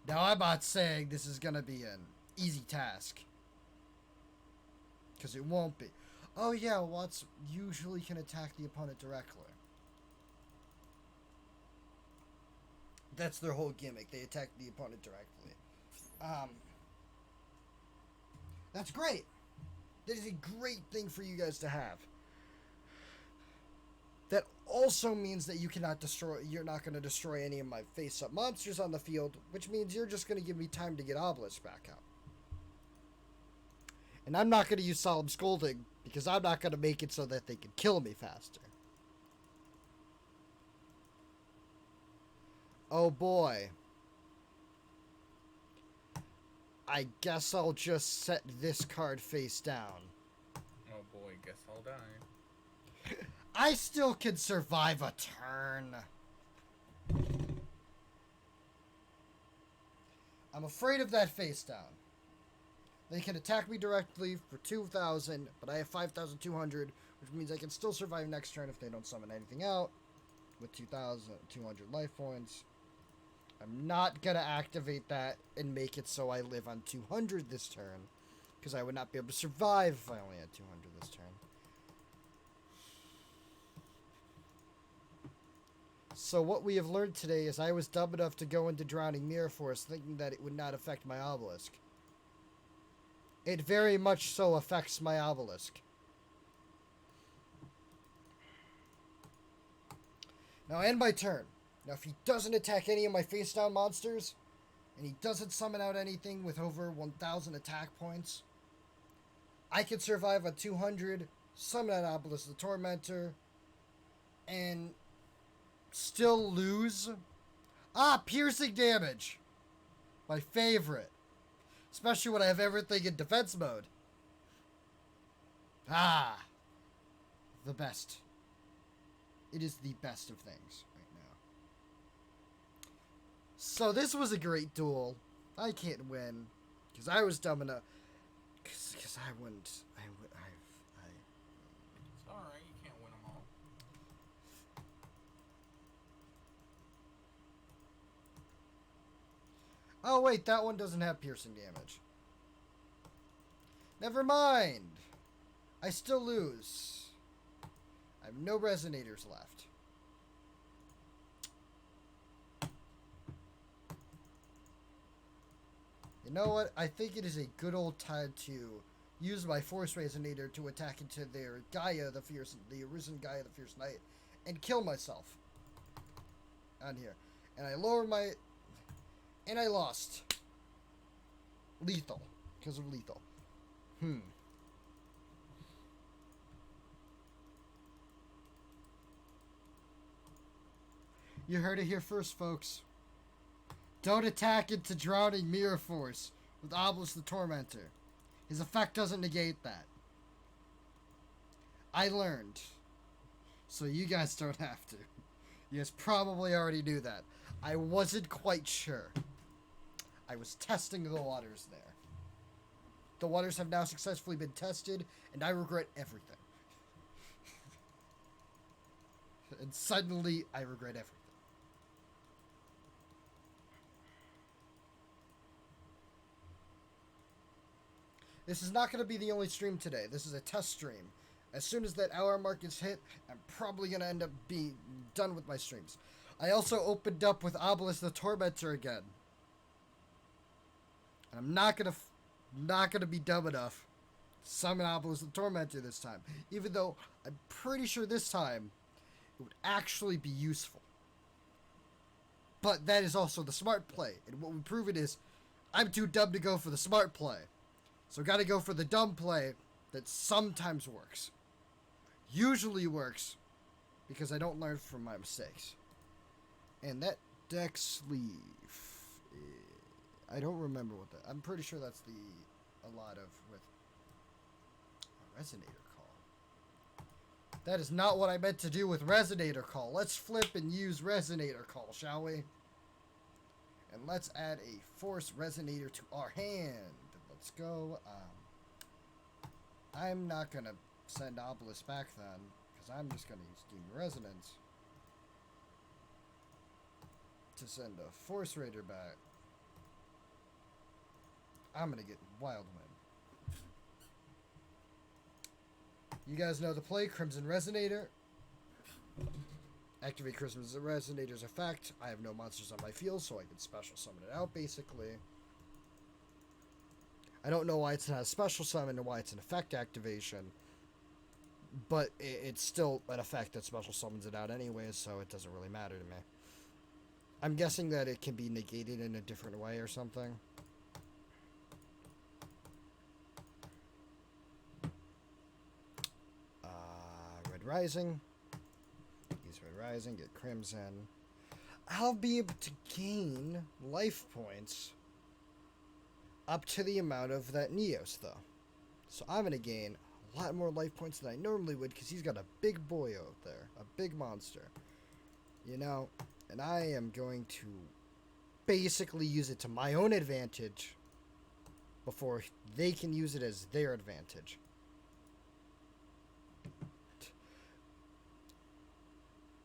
Now, I'm not saying this is going to be an easy task. Because it won't be. Oh yeah, Watts usually can attack the opponent directly. That's their whole gimmick. They attack the opponent directly. That's great. That is a great thing for you guys to have. That also means that you're not going to destroy any of my face-up monsters on the field, which means you're just going to give me time to get Obelisk back out. And I'm not going to use Solemn Scolding, because I'm not going to make it so that they can kill me faster. Oh boy. I guess I'll just set this card face down. Oh boy, guess I'll die. I still can survive a turn. I'm afraid of that face down. They can attack me directly for 2,000, but I have 5,200, which means I can still survive next turn if they don't summon anything out with 2,200 life points. I'm not going to activate that and make it so I live on 200 this turn, because I would not be able to survive if I only had 200 this turn. So what we have learned today is I was dumb enough to go into Drowning Mirror Force thinking that it would not affect my Obelisk. It very much so affects my Obelisk. Now I end my turn. Now if he doesn't attack any of my face down monsters, and he doesn't summon out anything with over 1,000 attack points, I can survive a 200, summon out Obelisk the Tormentor, and still lose. Piercing damage. My favorite. Especially when I have everything in defense mode. The best. It is the best of things right now. So this was a great duel. I can't win. Because I was dumb enough. Because I wouldn't. It's alright, you can't win them all. Oh wait, that one doesn't have piercing damage. Never mind. I still lose. I have no resonators left. You know what? I think it is a good old time to use my Force Resonator to attack into their Gaia, the Arisen Gaia, the Fierce Knight, and kill myself. On here. And I lowered my... And I lost. Lethal. Because of lethal. You heard it here first, folks. Don't attack into Drowning Mirror Force with Obelisk the Tormentor. His effect doesn't negate that. I learned. So you guys don't have to. You guys probably already knew that. I wasn't quite sure. I was testing the waters there. The waters have now successfully been tested, and I regret everything. And suddenly, I regret everything. This is not going to be the only stream today. This is a test stream. As soon as that hour mark is hit, I'm probably going to end up being done with my streams. I also opened up with Obelisk the Tormentor again. And I'm not gonna be dumb enough to summon Obelisk the Tormentor this time. Even though I'm pretty sure this time it would actually be useful. But that is also the smart play. And what we've proven is I'm too dumb to go for the smart play. So gotta go for the dumb play that sometimes works. Usually works because I don't learn from my mistakes. And that deck sleeve... I don't remember what that... I'm pretty sure that's a lot of... with a Resonator Call. That is not what I meant to do with Resonator Call. Let's flip and use Resonator Call, shall we? And let's add a Force Resonator to our hand. Let's go. I'm not going to send Obelisk back then, because I'm just going to use Demon Resonance to send a Force Raider back. I'm going to get Wild Wind. You guys know the play, Crimson Resonator. Activate Crimson Resonator's effect. I have no monsters on my field, so I can special summon it out, basically. I don't know why it's not a special summon and why it's an effect activation, but it's still an effect that special summons it out anyways, so it doesn't really matter to me. I'm guessing that it can be negated in a different way or something. Red Rising. Use Red Rising, get Crimson. I'll be able to gain life points up to the amount of that Neos, though. So I'm going to gain a lot more life points than I normally would because he's got a big boy out there. A big monster. You know, and I am going to basically use it to my own advantage before they can use it as their advantage.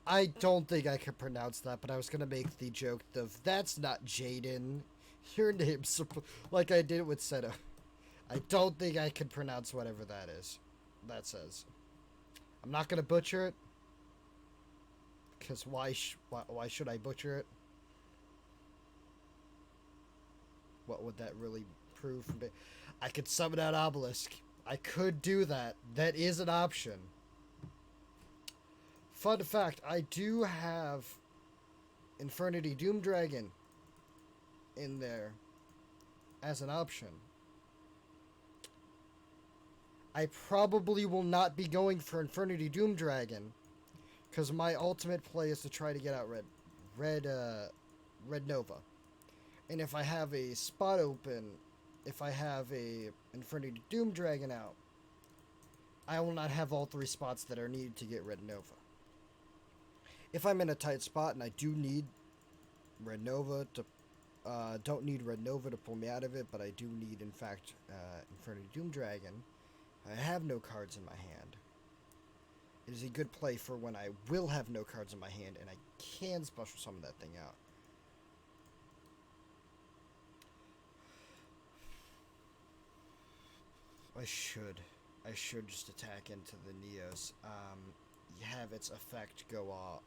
I don't think I could pronounce that, but I was going to make the joke of, that's not Jaden. Your name's like I did with Seto. I don't think I could pronounce whatever that is. That says. I'm not going to butcher it. Because why should I butcher it? What would that really prove? I could summon out Obelisk. I could do that. That is an option. Fun fact, I do have Infernity Doom Dragon in there as an option. I probably will not be going for Infernity Doom Dragon because my ultimate play is to try to get out Red Nova. And if I have a spot open, if I have a Infernity Doom Dragon out, I will not have all 3 spots that are needed to get Red Nova. If I'm in a tight spot and I do need Red Nova to, don't need Red Nova to pull me out of it, but I do need, in fact, Infernity Doom Dragon. I have no cards in my hand. It is a good play for when I will have no cards in my hand and I can special summon that thing out. I should just attack into the Neos. Have its effect go off.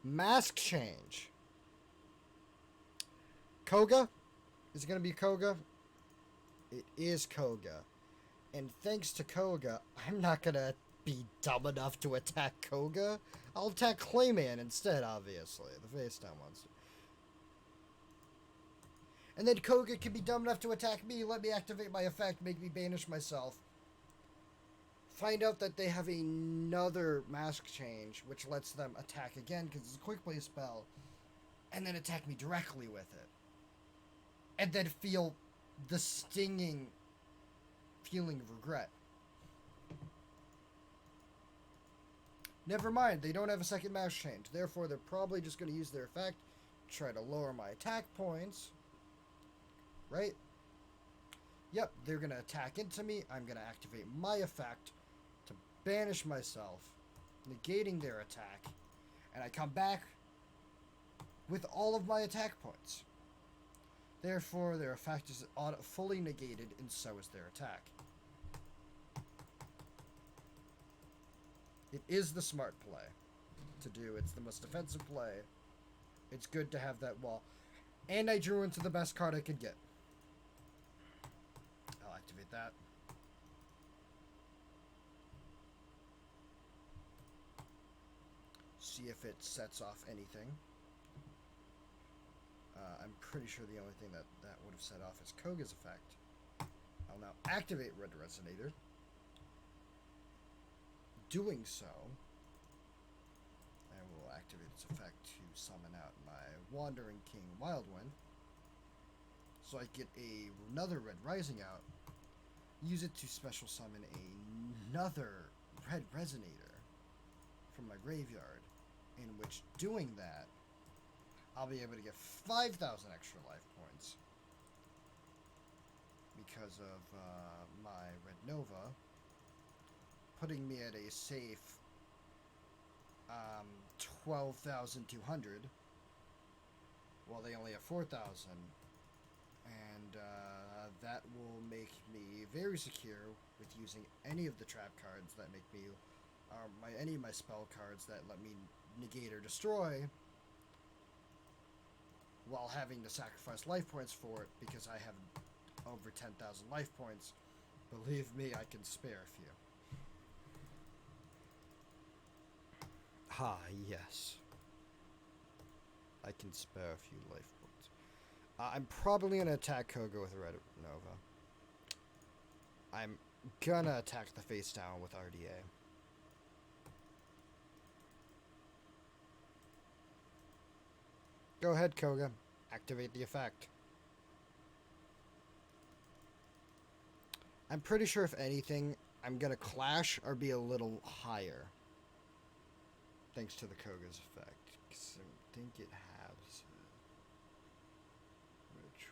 Mask change. Koga? Is it going to be Koga? It is Koga. And thanks to Koga, I'm not going to be dumb enough to attack Koga. I'll attack Clayman instead, obviously. The face down monster. And then Koga can be dumb enough to attack me, let me activate my effect, make me banish myself. Find out that they have another mask change, which lets them attack again, because it's a quick play spell, and then attack me directly with it. And then feel the stinging feeling of regret. Never mind, they don't have a second mask change, therefore they're probably just going to use their effect to try to lower my attack points. Right? Yep, they're going to attack into me. I'm going to activate my effect to banish myself, negating their attack, and I come back with all of my attack points. Therefore, their effect is fully negated, and so is their attack. It is the smart play to do. It's the most defensive play. It's good to have that wall. And I drew into the best card I could get. I'll activate that. See if it sets off anything. I'm pretty sure the only thing that would have set off is Koga's effect. I'll now activate Red Resonator. Doing so, I will activate its effect to summon out my Wandering King Wildwind. So I get another Red Rising out. Use it to special summon another Red Resonator from my graveyard. In which, doing that, I'll be able to get 5,000 extra life points because of my Red Nova, putting me at a safe 12,200, while they only have 4,000, and that will make me very secure with using any of the trap cards that make me, any of my spell cards that let me negate or destroy, while having to sacrifice life points for it, because I have over 10,000 life points, believe me, I can spare a few. Ah, yes. I can spare a few life points. I'm probably going to attack Koga with Red Nova. I'm gonna attack the face down with RDA. Go ahead, Koga. Activate the effect. I'm pretty sure if anything, I'm gonna clash or be a little higher. Thanks to the Koga's effect. 'Cause I think it has it. Which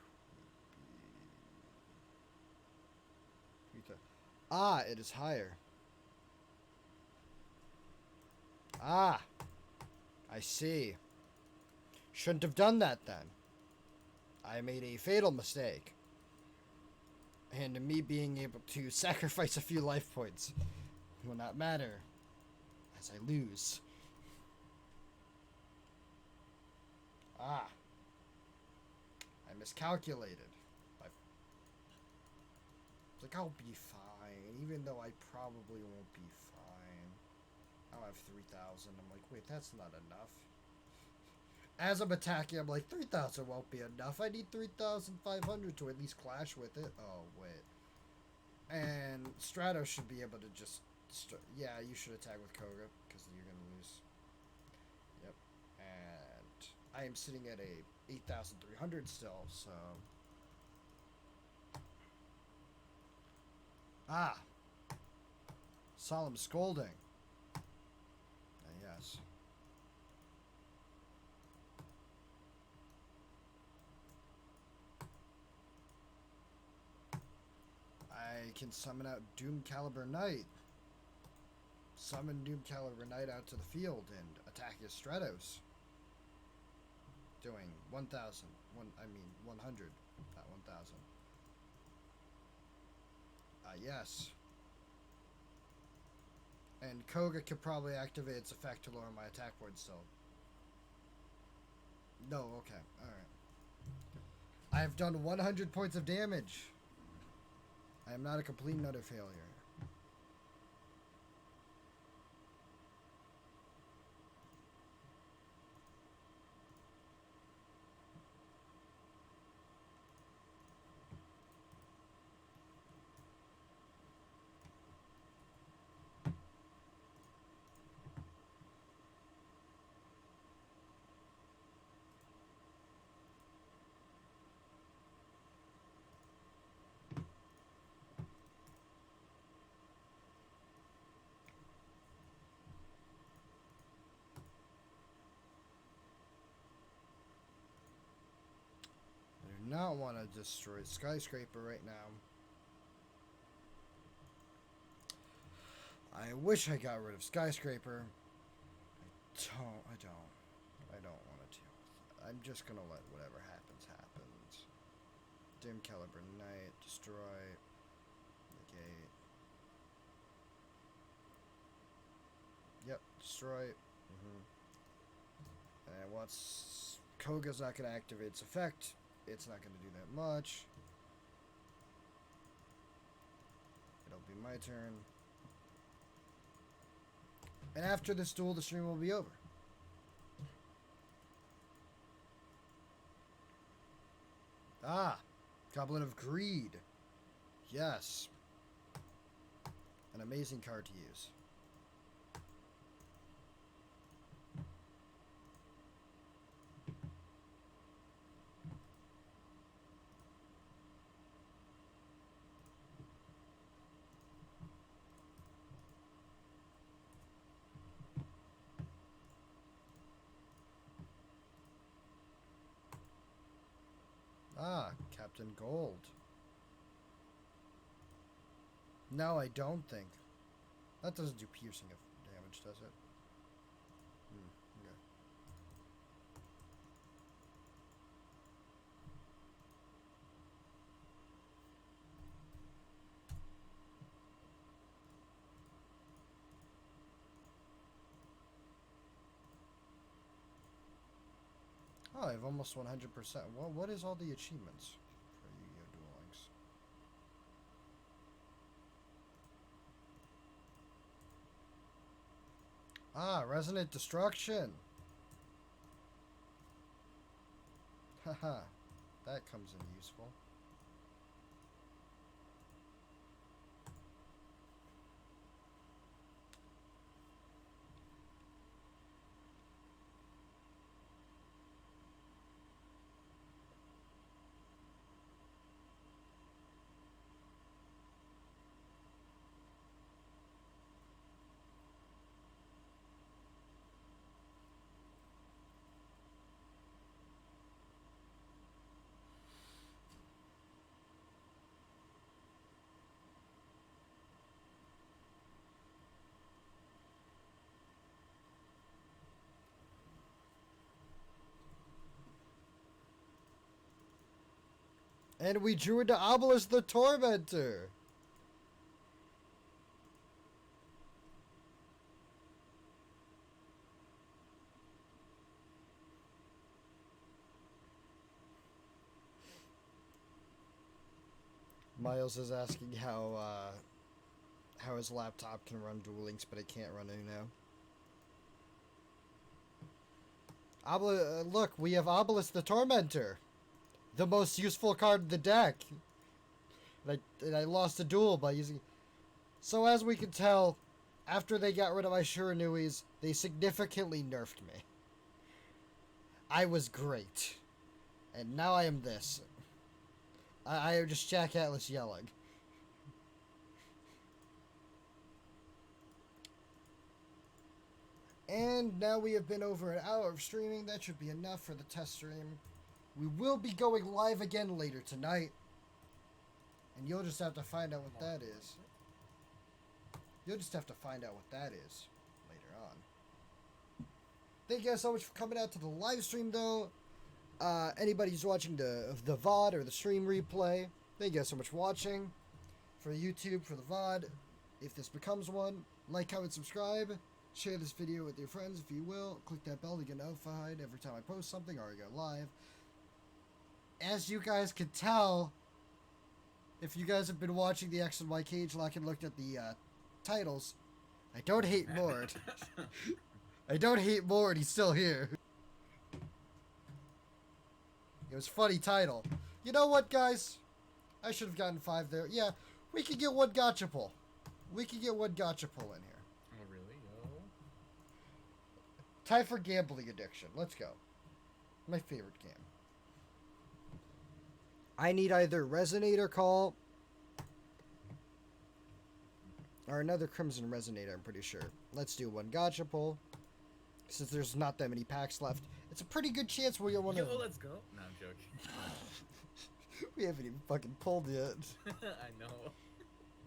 would be... Ah, it is higher. Ah, I see. Shouldn't have done that then. I made a fatal mistake. And me being able to sacrifice a few life points will not matter as I lose. Ah. I miscalculated. Like, I'll be fine, even though I probably won't be fine. I'll have 3,000. I'm like, wait, that's not enough. As I'm attacking, I'm like, 3,000 won't be enough. I need 3,500 to at least clash with it. Oh, wait. And Stratos should be able to just... yeah, you should attack with Koga, because you're going to lose. Yep. And I am sitting at a 8,300 still, so... Ah! Solemn Scolding. Yes. I can summon out Doom Caliber Knight. Summon Doom Caliber Knight out to the field and attack his Stratos. Doing 1,000. 100. Not 1,000. Yes. And Koga could probably activate its effect to lower my attack board still. No, okay. Alright. I have done 100 points of damage. I am not a complete and utter failure. I do not want to destroy Skyscraper right now. I wish I got rid of Skyscraper. I don't want to deal with it. I'm just going to let whatever happens, happens. Doom Caliber Knight, destroy, negate. Yep, destroy. And once Koga's not going to activate its effect, it's not going to do that much. It'll be my turn. And after this duel, the stream will be over. Ah, Goblet of Greed. Yes. An amazing card to use. Ah, Captain Gold. No, I don't think. That doesn't do piercing damage, does it? Okay. Oh, I have almost 100%. Well, what is all the achievements for Yu-Gi-Oh! Duel Links? Ah, Resonant Destruction. Haha, that comes in useful. And we drew into Obelisk the Tormentor. Miles is asking how his laptop can run Duel Links, but it can't run Uno. Look, we have Obelisk the Tormentor, the most useful card in the deck. And I lost a duel by using. So as we can tell, after they got rid of my Shuranuis, they significantly nerfed me. I was great, and now I am this. I am just Jack Atlas yelling. And now we have been over an hour of streaming. That should be enough for the test stream. We will be going live again later tonight. And you'll just have to find out what that is. You'll just have to find out what that is later on. Thank you guys so much for coming out to the live stream, though. Anybody who's watching the VOD or the stream replay, thank you guys so much for watching. For YouTube, for the VOD, if this becomes one, like, comment, subscribe. Share this video with your friends if you will. Click that bell to get notified every time I post something or I go live. As you guys can tell, if you guys have been watching the X and Y Cage Lock and looked at the titles, I don't hate Mord. I don't hate Mord, he's still here. It was a funny title. You know what, guys? I should have gotten 5 there. Yeah, we could get one gotcha pull. We could get one gotcha pull in here. Oh, really? Yo. Time for Gambling Addiction. Let's go. My favorite game. I need either Resonator Call or another Crimson Resonator, I'm pretty sure. Let's do one gotcha pull. Since there's not that many packs left, it's a pretty good chance we'll get one of them. Yo, let's go. No, I'm joking. We haven't even fucking pulled yet. I know.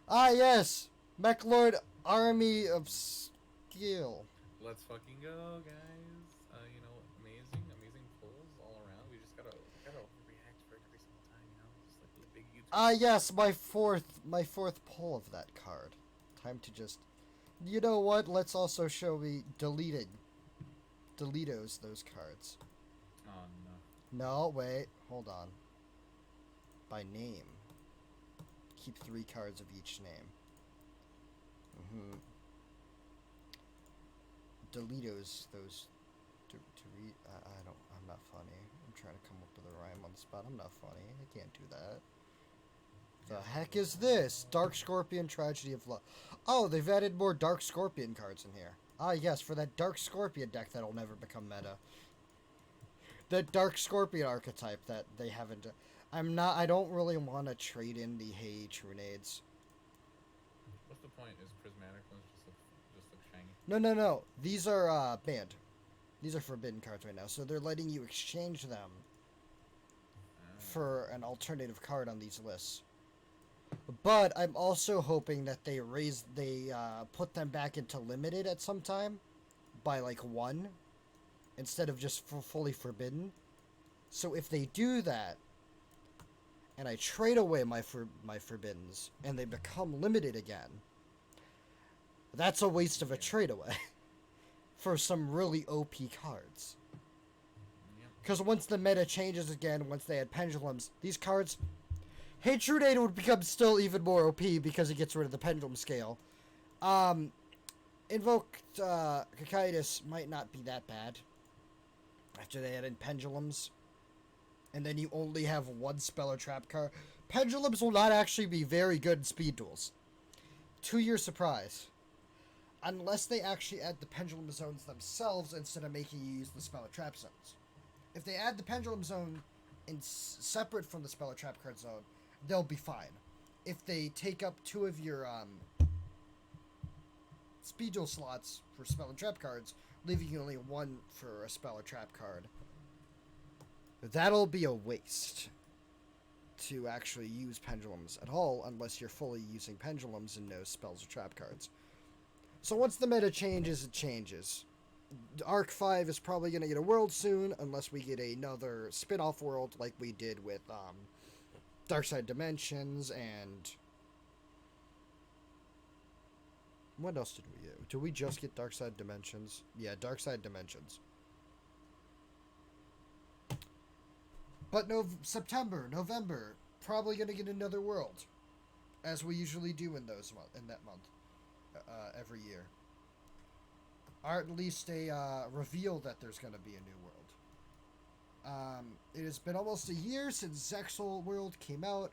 Ah, yes! Mechlord Army of Skill. Let's fucking go, guys. You know, amazing pulls all around. We just gotta react for it every single time, you know? Just like the big YouTube. Ah, yes, my fourth pull of that card. Time to just... You know what? Let's also show me deletos those cards. Oh, no. No, wait. Hold on. By name. Keep 3 cards of each name. Deletos those to read. I'm not funny. I'm trying to come up with a rhyme on the spot. I'm not funny. I can't do that. The heck is this? Dark Scorpion Tragedy of Love. Oh, they've added more Dark Scorpion cards in here. Ah, yes, for that Dark Scorpion deck that'll never become meta. The Dark Scorpion archetype that they haven't... I don't really want to trade in the Hey Trunades. What's the point? Is prismatic ones just look shiny? No. These are banned. These are forbidden cards right now, so they're letting you exchange them for an alternative card on these lists. But I'm also hoping that they put them back into limited at some time by like 1 instead of just fully forbidden. So if they do that and I trade away my forbiddens and they become limited again, that's a waste of a trade away for some really OP cards. Because once the meta changes again, once they add pendulums, these cards... Hey Trunade would become still even more OP because it gets rid of the pendulum scale. Invoked Cocytus might not be that bad after they added pendulums. And then you only have one spell or trap card. Pendulums will not actually be very good in speed duels. To your surprise. Unless they actually add the pendulum zones themselves instead of making you use the spell or trap zones. If they add the pendulum zone separate from the spell or trap card zone, they'll be fine. If they take up 2 of your speed duel slots for spell and trap cards, leaving you only 1 for a spell or trap card, that'll be a waste to actually use pendulums at all unless you're fully using pendulums and no spells or trap cards. So once the meta changes, it changes. Arc 5 is probably going to get a world soon unless we get another spin-off world like we did with Darkside Dimensions and... What else did we do? Did we just get Darkside Dimensions? Yeah, Darkside Dimensions. But September, November, probably going to get another world, as we usually do in that month, every year. Or at least a reveal that there's going to be a new world. It has been almost a year since Zexal World came out,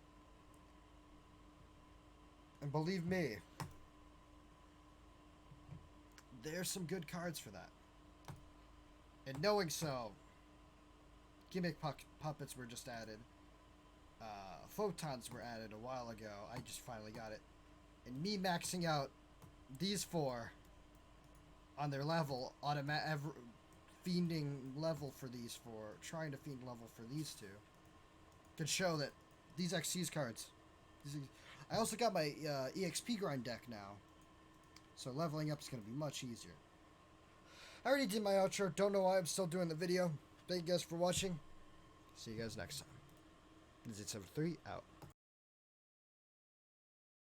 and believe me, there's some good cards for that. And knowing so, gimmick puppets were just added. Photons were added a while ago. I just finally got it. And me maxing out these 4 on their level, fiending level for these 4, trying to fiend level for these 2, could show that these XC's cards. I also got my EXP grind deck now, so leveling up is going to be much easier. I already did my outro. Don't know why I'm still doing the video. Thank you guys for watching. See you guys next time. This is 73 out.